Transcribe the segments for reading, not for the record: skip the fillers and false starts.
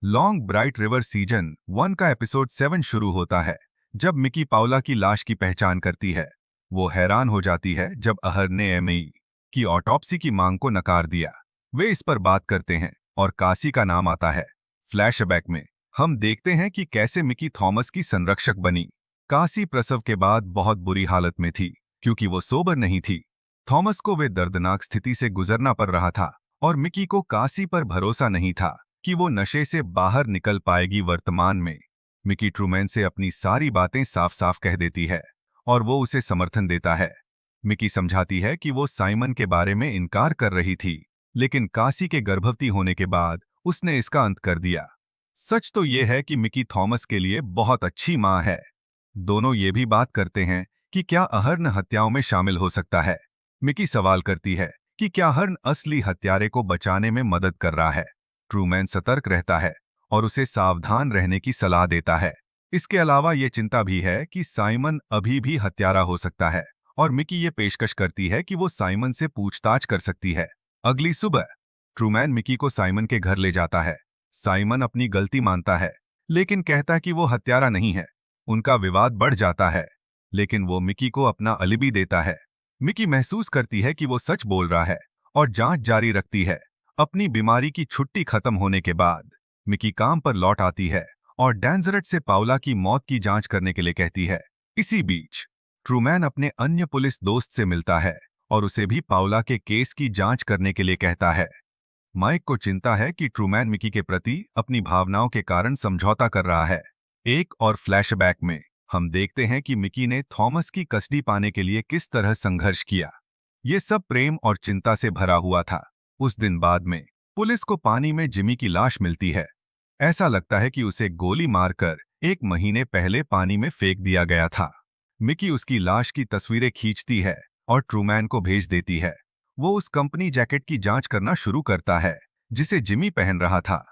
Long bright river season 1 का episode 7 शुरू होता है जब मिकी पाउला की लाश की पहचान करती है। वो हैरान हो जाती है जब अहर ने एमई की ऑटोप्सी की मांग को नकार दिया। वे इस पर बात करते हैं और कासी का नाम आता है। फ्लैशबैक में हम देखते हैं कि कैसे मिकी थॉमस की संरक्षक बनी। कासी प्रसव के बाद बहुत बुरी हालत में थी क्योंकि वो सोबर नहीं थी। थॉमस को वे दर्दनाक स्थिति से गुजरना पड़ रहा था और मिकी को कासी पर भरोसा नहीं था कि वो नशे से बाहर निकल पाएगी। वर्तमान में मिकी ट्रूमैन से अपनी सारी बातें साफ साफ कह देती है और वो उसे समर्थन देता है। मिकी समझाती है कि वो साइमन के बारे में इनकार कर रही थी, लेकिन कासी के गर्भवती होने के बाद उसने इसका अंत कर दिया। सच तो ये है कि मिकी थॉमस के लिए बहुत अच्छी माँ है। दोनों ये भी बात करते हैं कि क्या अहर्न हत्याओं में शामिल हो सकता है। मिकी सवाल करती है कि क्या अहर्न असली हत्यारे को बचाने में मदद कर रहा है। ट्रूमैन सतर्क रहता है और उसे सावधान रहने की सलाह देता है। इसके अलावा ये चिंता भी है कि साइमन अभी भी हत्यारा हो सकता है और मिकी ये पेशकश करती है कि वो साइमन से पूछताछ कर सकती है। अगली सुबह ट्रूमैन मिकी को साइमन के घर ले जाता है। साइमन अपनी गलती मानता है लेकिन कहता कि वो हत्यारा नहीं है। उनका विवाद बढ़ जाता है, लेकिन वो मिकी को अपना अलिबी देता है। मिकी महसूस करती है कि वो सच बोल रहा है और जांच जारी रखती है। अपनी बीमारी की छुट्टी खत्म होने के बाद मिकी काम पर लौट आती है और डैंजरट से पाउला की मौत की जांच करने के लिए कहती है। इसी बीच ट्रूमैन अपने अन्य पुलिस दोस्त से मिलता है और उसे भी पाउला के केस की जांच करने के लिए कहता है। माइक को चिंता है कि ट्रूमैन मिकी के प्रति अपनी भावनाओं के कारण समझौता कर रहा है। एक और फ्लैशबैक में हम देखते हैं कि मिकी ने थॉमस की कस्टडी पाने के लिए किस तरह संघर्ष किया। ये सब प्रेम और चिंता से भरा हुआ था। उस दिन बाद में पुलिस को पानी में जिमी की लाश मिलती है। ऐसा लगता है कि उसे गोली मारकर 1 महीने पहले पानी में फेंक दिया गया था। मिकी उसकी लाश की तस्वीरें खींचती है और ट्रूमैन को भेज देती है। वो उस कंपनी जैकेट की जांच करना शुरू करता है जिसे जिमी पहन रहा था।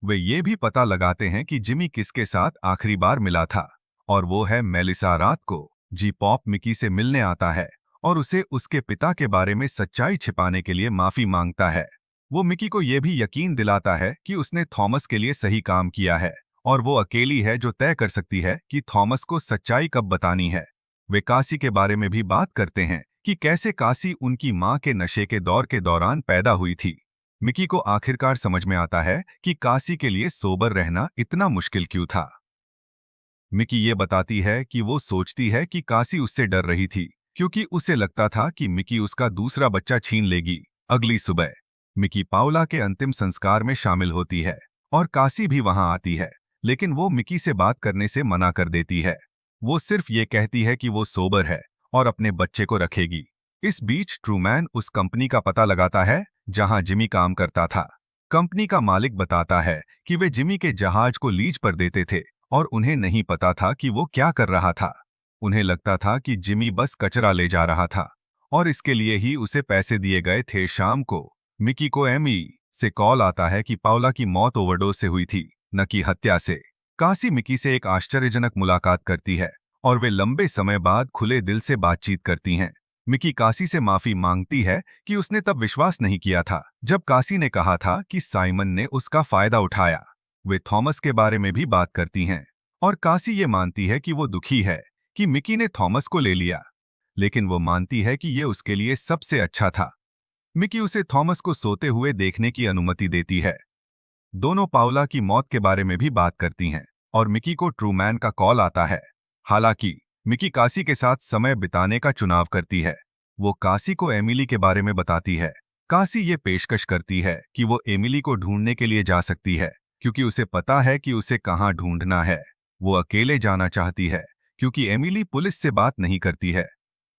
वे ये भी पता लगाते हैं कि जिमी किसके साथ आखिरी बार मिला था, और वो है मेलिसा। रात को जी पॉप मिकी से मिलने आता है और उसे उसके पिता के बारे में सच्चाई छिपाने के लिए माफी मांगता है। वो मिकी को यह भी यकीन दिलाता है कि उसने थॉमस के लिए सही काम किया है और वो अकेली है जो तय कर सकती है कि थॉमस को सच्चाई कब बतानी है। वे कासी के बारे में भी बात करते हैं कि कैसे कासी उनकी मां के नशे के दौर के दौरान पैदा हुई थी। मिकी को आखिरकार समझ में आता है कि कासी के लिए सोबर रहना इतना मुश्किल क्यों था। मिकी ये बताती है कि वो सोचती है कि कासी उससे डर रही थी क्योंकि उसे लगता था कि मिकी उसका दूसरा बच्चा छीन लेगी। अगली सुबह मिकी पाउला के अंतिम संस्कार में शामिल होती है और कासी भी वहां आती है, लेकिन वो मिकी से बात करने से मना कर देती है। वो सिर्फ ये कहती है कि वो सोबर है और अपने बच्चे को रखेगी। इस बीच ट्रूमैन उस कंपनी का पता लगाता है जहां जिमी काम करता था। कंपनी का मालिक बताता है कि वे जिमी के जहाज को लीज पर देते थे और उन्हें नहीं पता था कि वो क्या कर रहा था। उन्हें लगता था कि जिमी बस कचरा ले जा रहा था और इसके लिए ही उसे पैसे दिए गए थे। शाम को मिकी को एमी से कॉल आता है कि पाउला की मौत ओवरडोज से हुई थी, न कि हत्या से। कासी मिकी से एक आश्चर्यजनक मुलाकात करती है और वे लंबे समय बाद खुले दिल से बातचीत करती हैं। मिकी कासी से माफी मांगती है कि उसने तब विश्वास नहीं किया था जब कासी ने कहा था कि साइमन ने उसका फायदा उठाया। वे थॉमस के बारे में भी बात करती हैं और कासी ये मानती है कि वो दुखी है कि मिकी ने थॉमस को ले लिया, लेकिन वो मानती है कि ये उसके लिए सबसे अच्छा था। मिकी उसे थॉमस को सोते हुए देखने की अनुमति देती है। दोनों पाउला की मौत के बारे में भी बात करती हैं और मिकी को ट्रूमैन का कॉल आता है। हालांकि मिकी कासी के साथ समय बिताने का चुनाव करती है। वो कासी को एमिली के बारे में बताती है। कासी ये पेशकश करती है कि वो एमिली को ढूंढने के लिए जा सकती है क्योंकि उसे पता है कि उसे कहाँ ढूंढना है। वो अकेले जाना चाहती है क्योंकि एमिली पुलिस से बात नहीं करती है।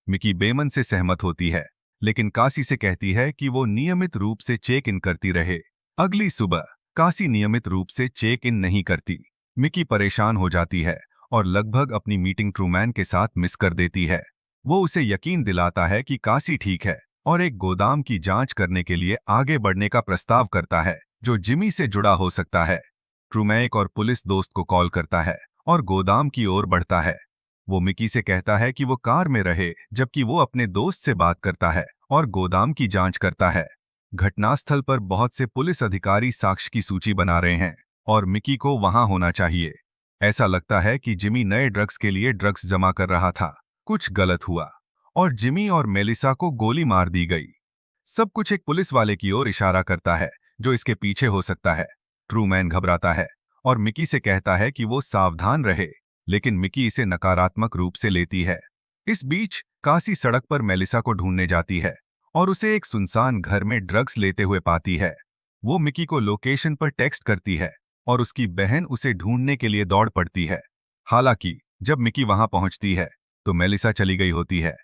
मिकी बेमन से सहमत होती है, लेकिन कासी से कहती है कि वो नियमित रूप से चेक इन करती रहे। अगली सुबह कासी नियमित रूप से चेक इन नहीं करती। मिकी परेशान हो जाती है और लगभग अपनी मीटिंग ट्रूमैन के साथ मिस कर देती है। वो उसे यकीन दिलाता है कि कासी ठीक है और एक गोदाम की जांच करने के लिए आगे बढ़ने का प्रस्ताव करता है जो जिमी से जुड़ा हो सकता है। ट्रूमैन एक और पुलिस दोस्त को कॉल करता है और गोदाम की ओर बढ़ता है। वो मिकी से कहता है कि वो कार में रहे जबकि वो अपने दोस्त से बात करता है और गोदाम की जांच करता है। घटनास्थल पर बहुत से पुलिस अधिकारी साक्ष्य की सूची बना रहे हैं और मिकी को वहां होना चाहिए। ऐसा लगता है कि जिमी नए ड्रग्स के लिए ड्रग्स जमा कर रहा था। कुछ गलत हुआ और जिमी और मेलिसा को गोली मार दी गई। सब कुछ एक पुलिस वाले की ओर इशारा करता है जो इसके पीछे हो सकता है। ट्रूमैन घबराता है और मिकी से कहता है कि वो सावधान रहे, लेकिन मिकी इसे नकारात्मक रूप से लेती है। इस बीच कासी सड़क पर मेलिसा को ढूंढने जाती है और उसे एक सुनसान घर में ड्रग्स लेते हुए पाती है। वो मिकी को लोकेशन पर टेक्स्ट करती है और उसकी बहन उसे ढूंढने के लिए दौड़ पड़ती है। हालांकि जब मिकी वहां पहुंचती है तो मेलिसा चली गई होती है।